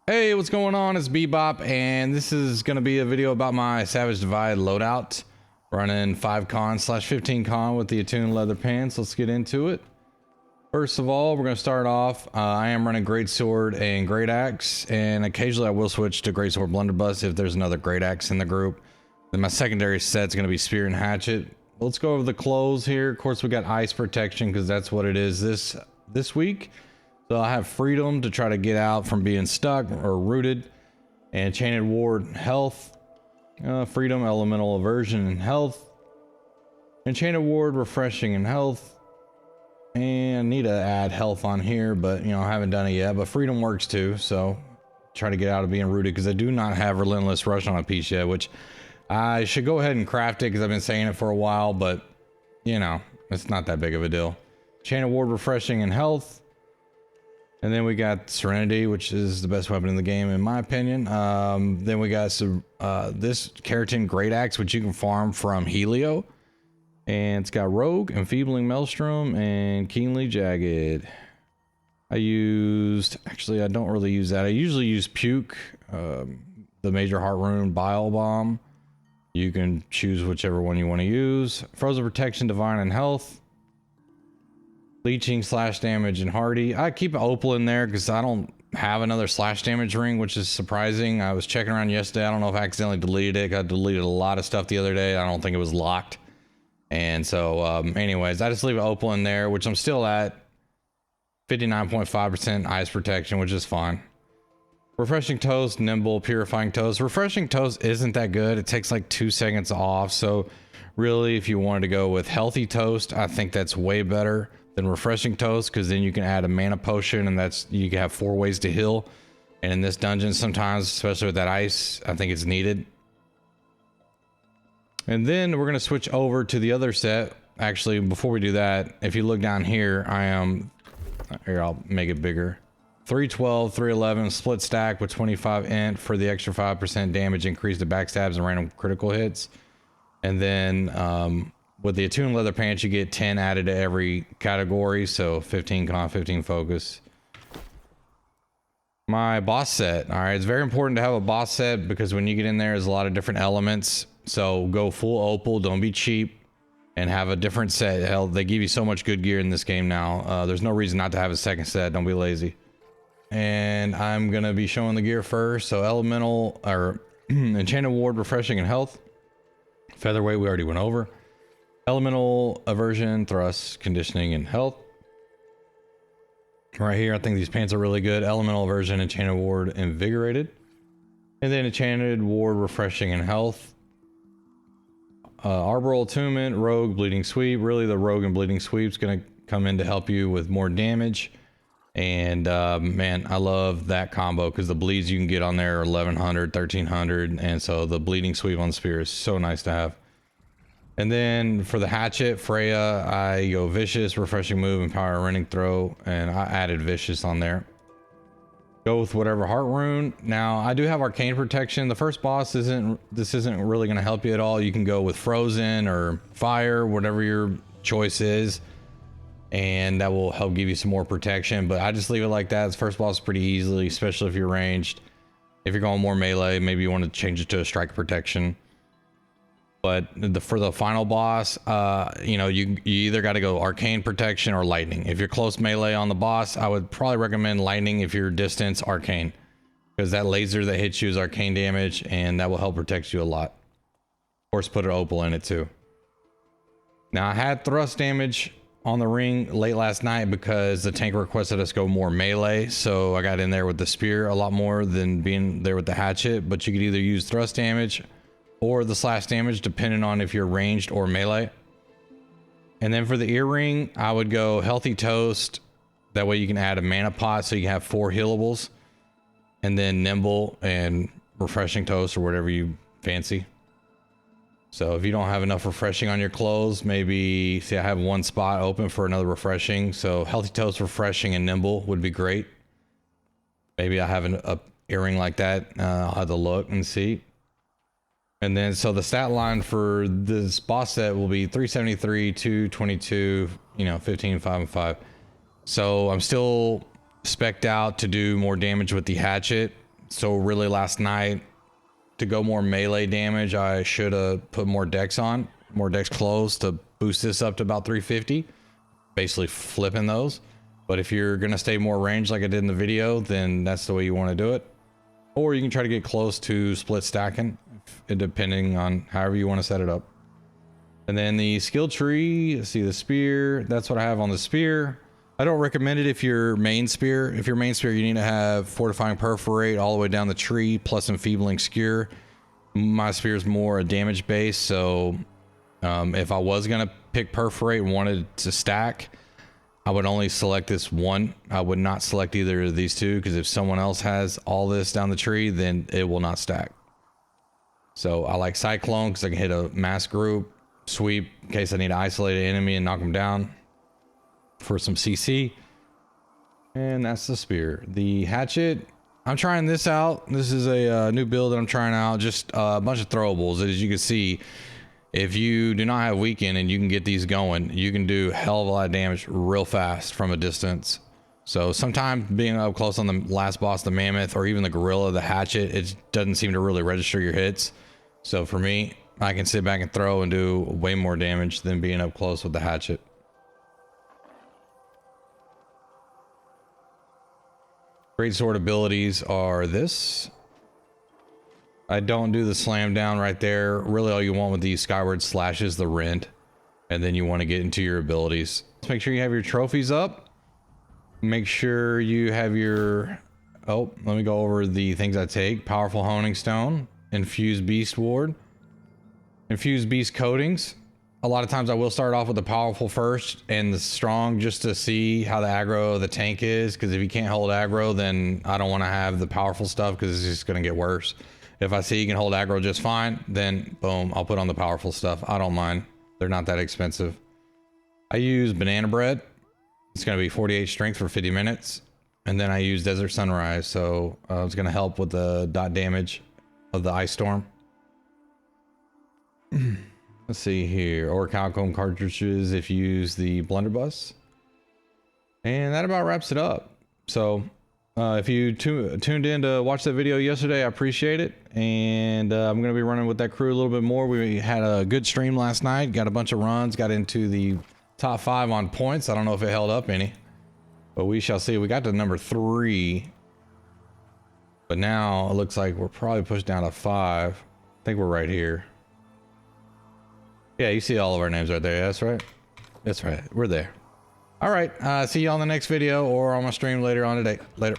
Hey, what's going on? It's Bebop, and this is going to be a video about my Savage Divide loadout. Running 5-con/15-con with the attuned leather pants. Let's get into it. First of all, we're going to start off. I am running Great Sword and Great Axe, and occasionally I will switch to Great Sword Blunderbuss if there's another Great Axe in the group. Then my secondary set's going to be Spear and Hatchet. Let's go over the clothes here. Of course, we got Ice Protection because that's what it is this week. So I have Freedom to try to get out from being stuck or rooted, and Enchanted Ward Health, Freedom, Elemental Aversion and Health, Enchanted Ward Refreshing and Health, and I need to add Health on here, but you know I haven't done it yet. But Freedom works too, so try to get out of being rooted because I do not have Relentless Rush on a piece yet, which I should go ahead and craft it because I've been saying it for a while, but you know it's not that big of a deal. Enchanted Ward Refreshing and Health. And then we got Serenity, which is the best weapon in the game, in my opinion. Then we got some, this Keratin Great Axe, which you can farm from Helio. And it's got Rogue, Enfeebling Maelstrom, and Keenly Jagged. Actually, I don't really use that. I usually use Puke, the Major Heart Rune Bile Bomb. You can choose whichever one you want to use. Frozen Protection, Divine, and Health. Leeching, slash damage, and hardy. I keep Opal in there because I don't have another slash damage ring, which is surprising. I was checking around yesterday. I don't know if I accidentally deleted it. I deleted a lot of stuff the other day. I don't think it was locked. And so anyways, I just leave Opal in there, which I'm still at 59.5% ice protection, which is fine. Refreshing Toast, Nimble, Purifying Toast. Refreshing Toast isn't that good. It takes like 2 seconds off. So really, if you wanted to go with Healthy Toast, I think that's way better than Refreshing Toast, because then you can add a mana potion, and that's, you can have 4 ways to heal. And in this dungeon, sometimes, especially with that ice, I think it's needed. And then we're going to switch over to the other set. Actually, before we do that, if you look down here, here, I'll make it bigger. 312, 311, split stack with 25 int for the extra 5% damage increase to backstabs and random critical hits. And then, with the attuned leather pants, you get 10 added to every category, so 15 con, 15 focus. My boss set, all right, it's very important to have a boss set because when you get in there, there's a lot of different elements. So go full Opal, don't be cheap, and have a different set. Hell, they give you so much good gear in this game now. There's no reason not to have a second set. Don't be lazy. And I'm gonna be showing the gear first. So Elemental or Enchanted Ward, Refreshing and Health. Featherweight, we already went over. Elemental Aversion, Thrust, Conditioning, and Health. Right here, I think these pants are really good. Elemental Aversion, Enchanted Ward, Invigorated. And then Enchanted Ward, Refreshing, and Health. Arboreal Attunement, Rogue, Bleeding Sweep. Really, the Rogue and Bleeding Sweep is going to come in to help you with more damage. And man, I love that combo because the bleeds you can get on there are 1100, 1300. And so the Bleeding Sweep on the Spear is so nice to have. And then for the hatchet, Freya, I go Vicious, Refreshing Move, and Power Running Throw, and I added Vicious on there. Go with whatever Heart Rune. Now, I do have Arcane Protection. The first boss isn't really going to help you at all. You can go with Frozen or Fire, whatever your choice is, and that will help give you some more protection. But I just leave it like that. This first boss is pretty easily, especially if you're ranged. If you're going more melee, maybe you want to change it to a Strike Protection. But for the final boss, you know, you either got to go Arcane Protection or Lightning. If you're close melee on the boss, I would probably recommend Lightning. If you're distance, Arcane, because that laser that hits you is arcane damage, and that will help protect you a lot. Of course, put an Opal in it too. Now, I had thrust damage on the ring late last night because the tank requested us go more melee, so I got in there with the spear a lot more than being there with the hatchet. But you could either use thrust damage or the slash damage, depending on if you're ranged or melee. And then for the earring, I would go Healthy Toast. That way you can add a mana pot so you can have 4 healables. And then Nimble and Refreshing Toast or whatever you fancy. So if you don't have enough refreshing on your clothes, maybe, see, I have 1 spot open for another refreshing. So Healthy Toast, Refreshing, and Nimble would be great. Maybe I have a earring like that. I'll have to look and see. And then, so the stat line for this boss set will be 373, 222, you know, 15, 5, and 5. So I'm still spec'd out to do more damage with the hatchet So really last night, to go more melee damage, I should have put more dex on, more dex close to boost this up to about 350. Basically flipping those. But if you're gonna stay more range like I did in the video, then that's the way you want to do it. Or you can try to get close to split stacking, depending on however you want to set it up. And then the skill tree, see the spear, that's what I have on the spear. I don't recommend it if you're main spear. If you're main spear, you need to have fortifying perforate all the way down the tree, plus enfeebling skewer. My spear is more a damage base, so if I was gonna pick perforate and wanted to stack, I would only select this one. I would not select either of these two, because if someone else has all this down the tree, then it will not stack. So I like cyclone because I can hit a mass group, sweep in case I need to isolate an enemy and knock them down for some CC. And that's the spear. The hatchet, I'm trying this out. This is a new build that I'm trying out. Just a bunch of throwables. As you can see, if you do not have weaken and you can get these going, you can do a hell of a lot of damage real fast from a distance. So sometimes being up close on the last boss, the mammoth, or even the gorilla, the hatchet, it doesn't seem to really register your hits. So for me, I can sit back and throw and do way more damage than being up close with the hatchet. Great sword abilities are this. I don't do the slam down right there. Really all you want with these skyward slashes, the rend, and then you want to get into your abilities. Let's make sure you have your trophies up. Make sure you have your, oh, let me go over the things I take. Powerful honing stone, infused beast ward, infused beast coatings. A lot of times I will start off with the powerful first and the strong, just to see how the aggro of the tank is, because if you can't hold aggro, then I don't want to have the powerful stuff, because it's just going to get worse. If I see you can hold aggro just fine, then boom, I'll put on the powerful stuff. I don't mind. They're not that expensive. I use banana bread. It's going to be 48 strength for 50 minutes. And then I use desert sunrise. So it's going to help with the dot damage of the ice storm. Let's see here. Or Calcone cartridges if you use the blunderbuss. And that about wraps it up. So if you tuned in to watch that video yesterday, I appreciate it. And I'm going to be running with that crew a little bit more. We had a good stream last night. Got a bunch of runs. Got into the top 5 on points. I don't know if it held up any, but we shall see. We got to number 3. But now it looks like we're probably pushed down to 5. I think we're right here. Yeah, you see all of our names right there. Yeah, that's right. That's right. We're there. All right. See you on the next video or on my stream later on today. Later.